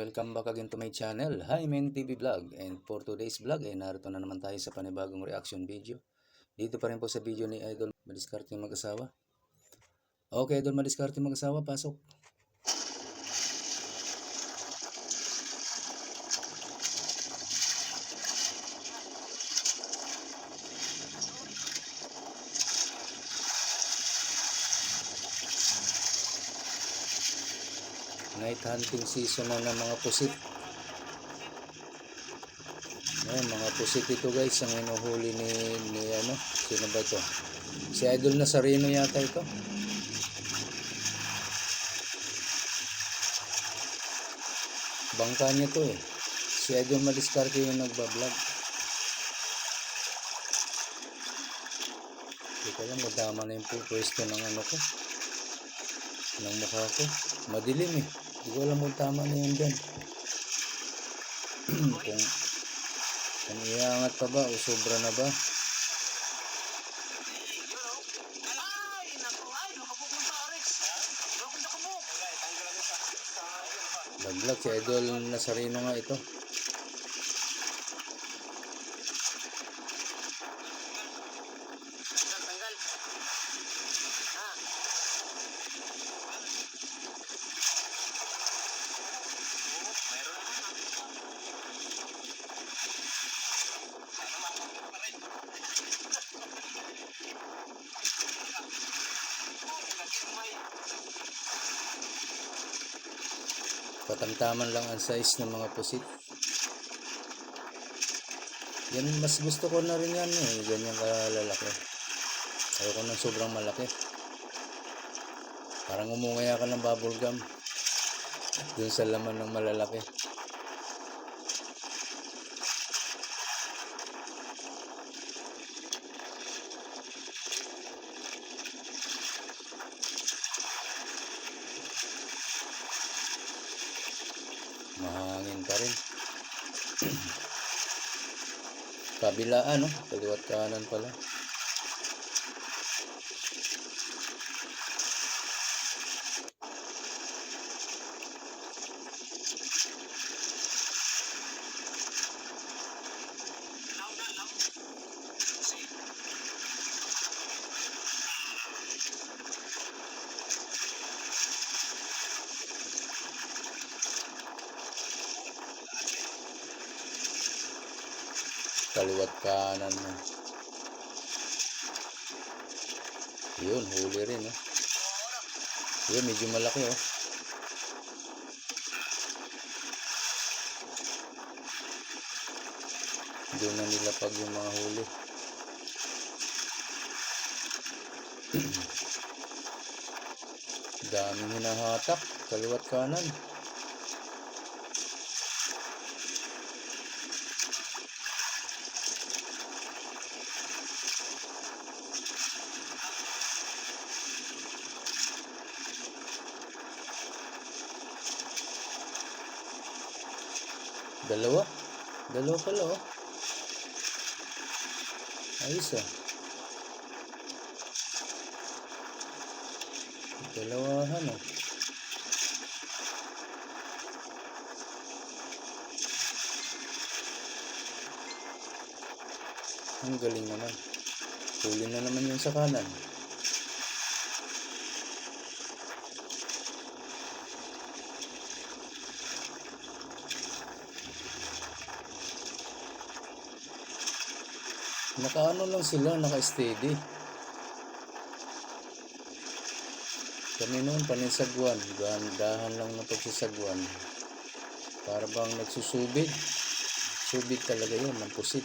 Welcome back again to my channel, Hymen TV Vlog. And for today's vlog ay narito na naman tayo sa panibagong reaction video. Dito pa rin po sa video ni Idol Madiskarte Mag-asawa. Okay, Idol Madiskarte Mag-asawa, pasok. Night hunting season na ng mga pusit. Ayan, mga pusit ito guys, ang inuhuli ni sino ba ito? Si Idol Nazareno yata ito. Bangka niya to eh. Si Idol Madiskarte yung nagbablog. Hindi ko alam, madama na yung pwesto ng ano ko, ng mukha ko. Madilim eh. Hindi ko alam kung tama na yun dyan. kung iangat pa ba o sobra na ba. Naglag si Idol Nazareno nga ito. Katamtaman lang ang size ng mga pusit. Yan, mas gusto ko na rin yan eh. Ganyan kalalaki. Ayoko ng sobrang malaki. Parang umungaya ka ng bubble gum dun sa laman ng malalaki. Mahangin pa rin. Kabilaan, no? Kaliwat kanan pala. Kaliwat kanan mo. Yun, huli rin eh. Yun, medyo malaki oh. Doon na nilapag yung mga huli. Daming hinahatak. Kaliwat kanan. Dalawa pala oh. Ayos ah. Dalawahan oh. Ang galing naman. Huli na naman yung sa kanan. Nakaano lang sila, naka-steady. Kami noon panisagwan, dahan lang na pagsisagwan. Para bang nagsusubid. Subid talaga yun, ng pusit.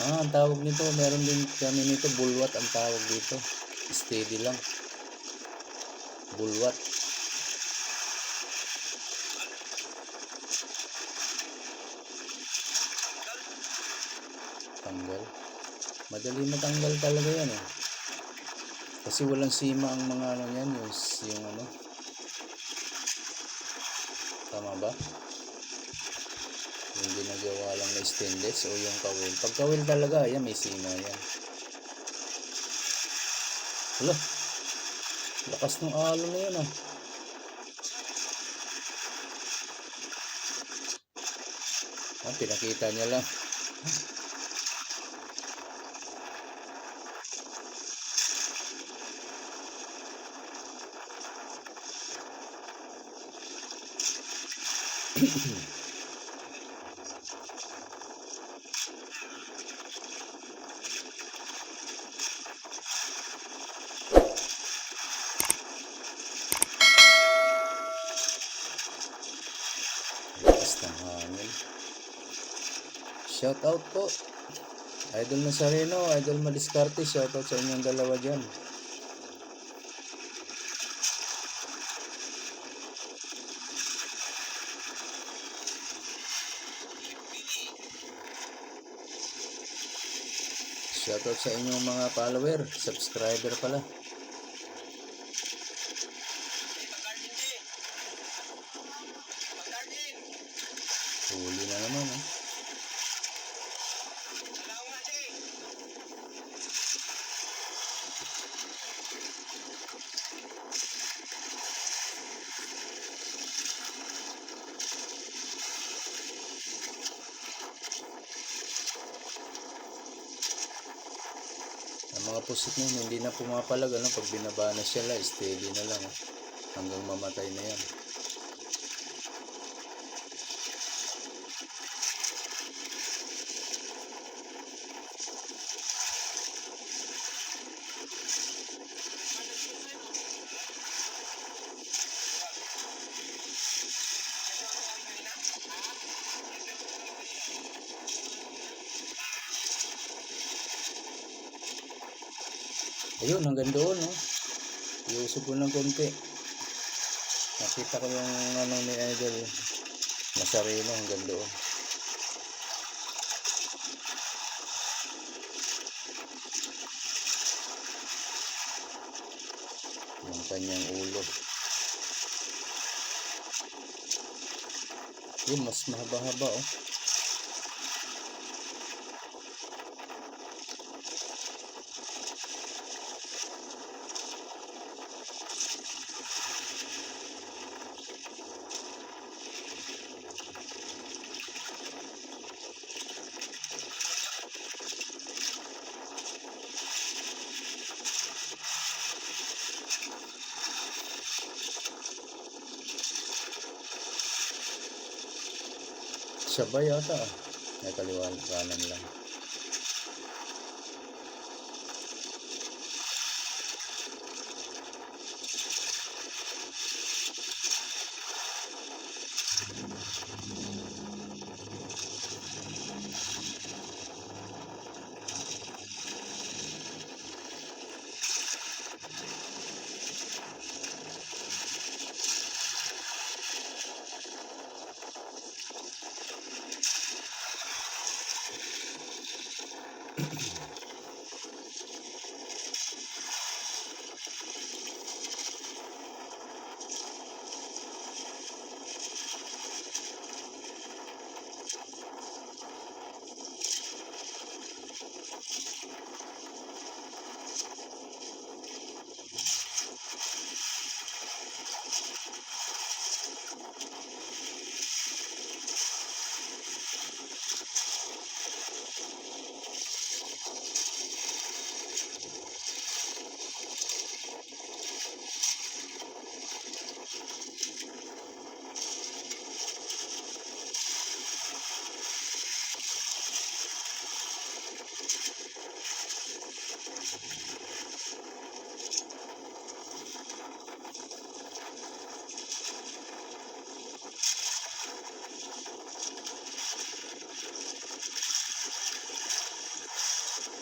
Ang tawag nito, meron din kami nito, bulwat ang tawag dito. Steady lang. Bulwat. Tanggal. Madali matanggal talaga yan eh. Kasi walang sima ang mga ano yan, yung ano. Tama ba? Yung ginagawa lang na stainless o yung kawil. Pag kawil talaga, yan may sima yan. Hala, lakas ng alon na yun ah. Pinakita niya lang. Lakas ng hangin. Shout out po. Idol Nazareno, Idol Madiskarte, shout out sa inyong dalawa dyan. Shout out sa inyong mga follower, subscriber pala. Huli na naman eh. Ang mga pusit na yun, hindi na pumapalag. Pag binaba na siya, steady na lang. Hanggang mamatay na yan. Ayun, hanggang doon, no? Iusog ko ng konti. Nakita ko yung ni Idol Nazareno hanggang doon. Yung kanyang ulo. Yun, mas mahaba-haba, oh. Sabay yata ah. May kaliwa kanan lang.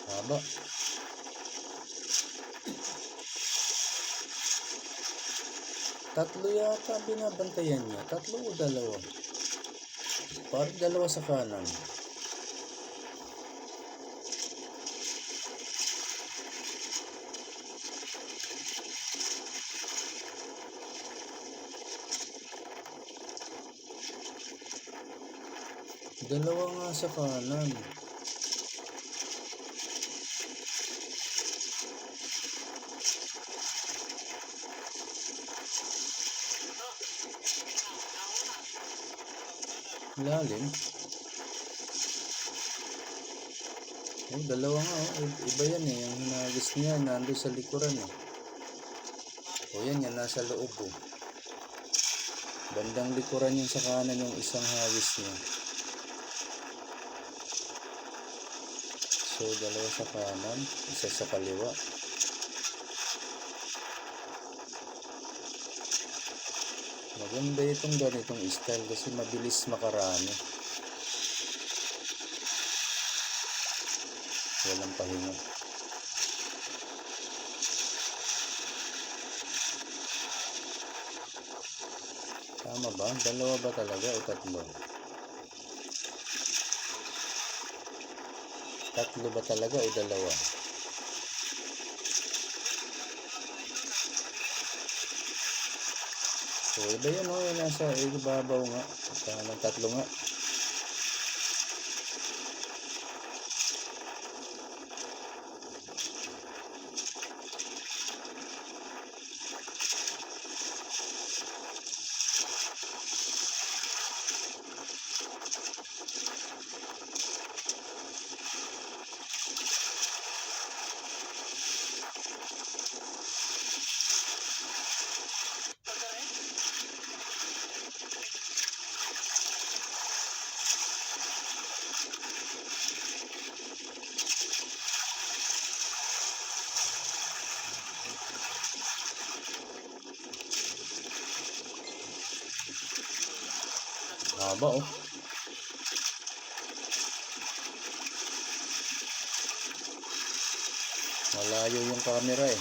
Haba. Tatlo yata binabantayan niya. Tatlo o dalawa? Parang dalawa sa kanan. Dalawa nga sa kanan. ilalim. Oh, dalawa nga oh. Iba yan eh. Yung hinagis niya nandun sa likuran eh. O yan yan, nasa loob oh. Bandang likuran yung sa kanan yung isang hagis niya. So dalawa sa kanan, isa sa kaliwa. Maganda itong ganitong style kasi mabilis makarami. Walang pahinga. Tama ba? Dalawa ba talaga o tatlo? Tatlo ba talaga o dalawa? So iba yun o, nasa ibabaw nga. Parang tatlo nga. Haba oh. Malayo yung camera eh.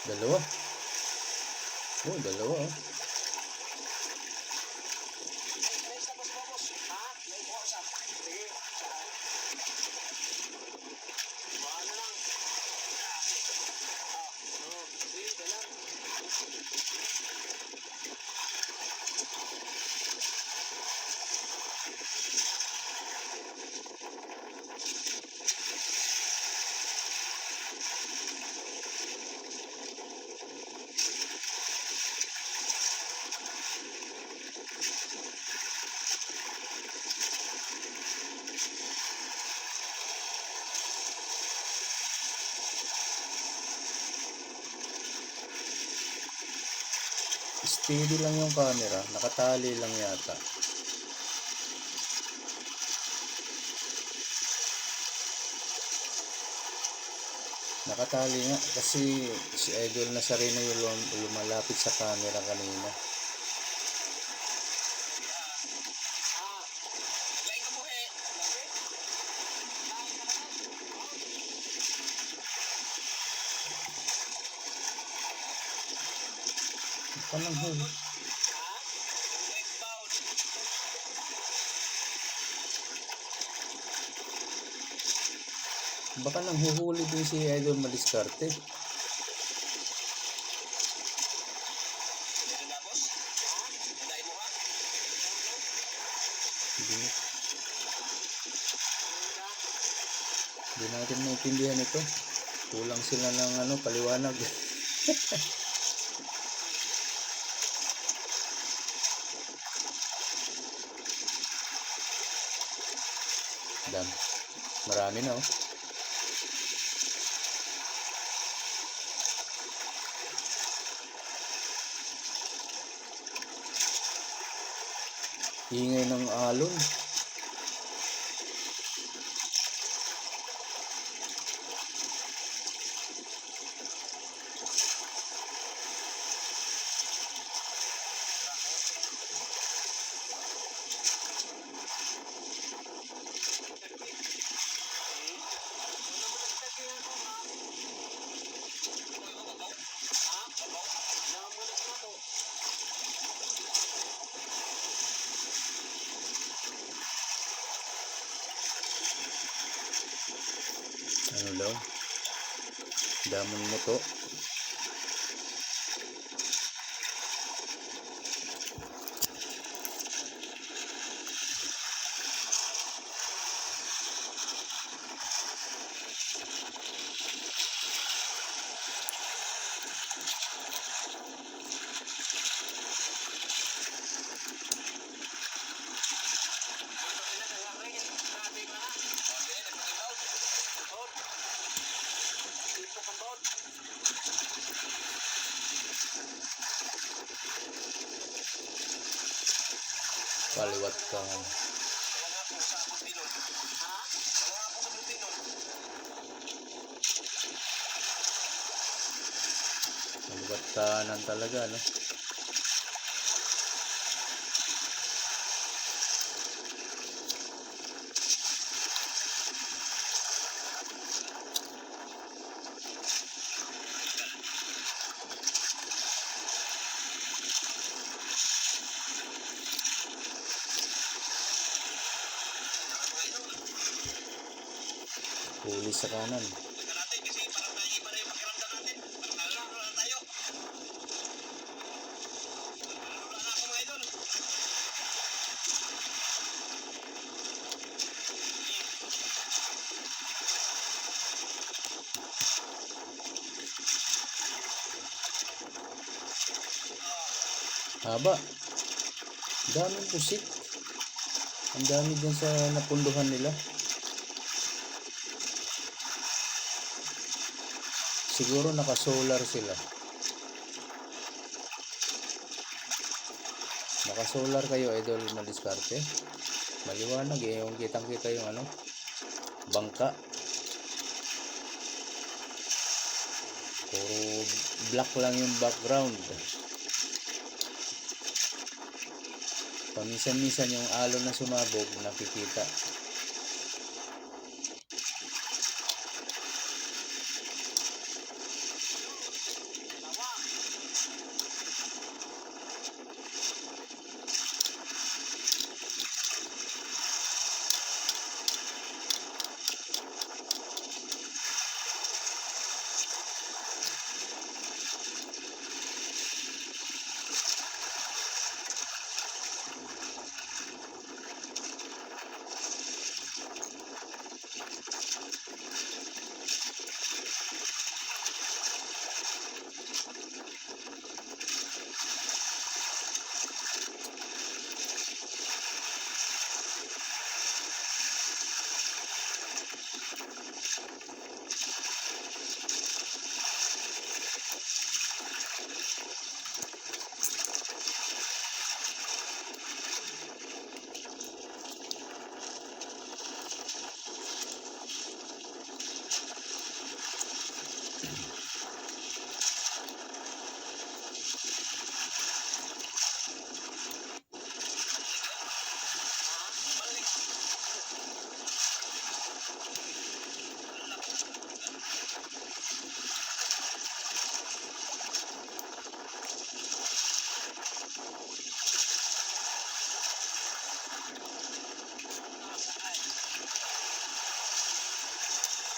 Dalawa. Oh, dalawa oh. Steady lang yung camera, nakatali lang yata. Nakatali nga kasi si Idol na Sareno yung lumalapit sa camera kanina. Parang huli. Baka nang huhuli din si Idol Madiskarte. Hindi natin maintindihan ito. Kulang sila ng paliwanag. Dami. Marami na, oh. Ingay ng alon. Ano daw? Damon mo to. Paliwat ka. Paliwat kanan talaga, no? Huli sa kanan. Haba. Daming pusit. Ang dami dyan sa napunduhan nila. Siguro naka-solar sila. Naka-solar kayo, idol madiskarte. Maliwanag eh, yung kitang-kita yung bangka. Puro black lang yung background. Paminsan-minsan yung alon na sumabog nakikita.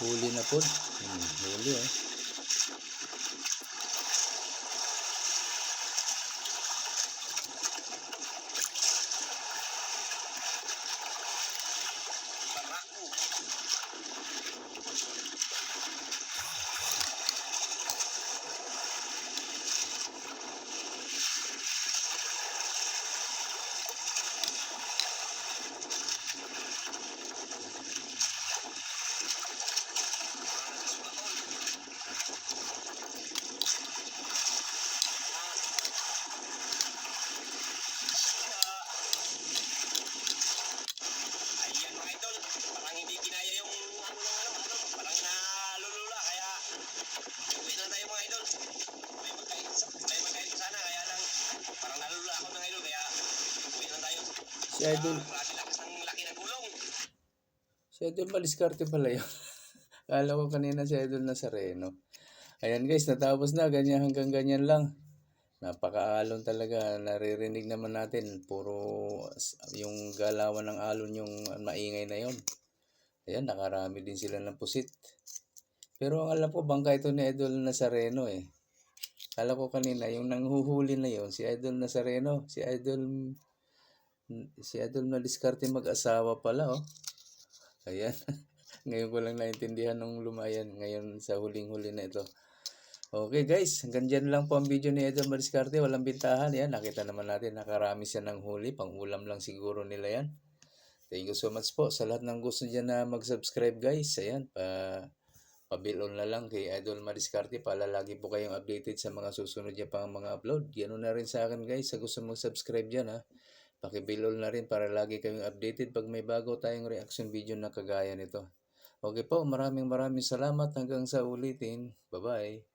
Huli na po. Huli oh. Si Idol. Si Idol madiskarte pala yun. Kala ko kanina si Idol Nazareno. Ayan guys, natapos na. Ganyan hanggang ganyan lang. Napakaalon talaga. Naririnig naman natin. Puro yung galawan ng alon yung maingay na yon. Ayan, nakarami din sila ng pusit. Pero ang alam ko, bangka ito ni Idol Nazareno eh. Kala ko kanina, yung nanghuhuli na yon si Idol Nazareno. Si Idol Madiskarte mag-asawa pala oh. Ayan. Ngayon ko lang naintindihan nung lumayan ngayon sa huling-huli na ito. Okay guys, hanggang dyan lang po ang video ni Idol Madiskarte. Walang bintahan. Yan, nakita naman natin nakarami siya ng huli. Pang-ulam lang siguro nila yan. Thank you so much po sa lahat ng gusto dyan na mag-subscribe guys. Ayan, pabilon na lang kay Idol Madiskarte para lagi po kayong updated sa mga susunod niya pang mga upload. Ganoon na rin sa akin guys, sa gusto mong subscribe dyan ha. Pakibilol na rin para lagi kayong updated pag may bago tayong reaction video na kagaya nito. Okay po, maraming salamat hanggang sa ulitin. Bye-bye.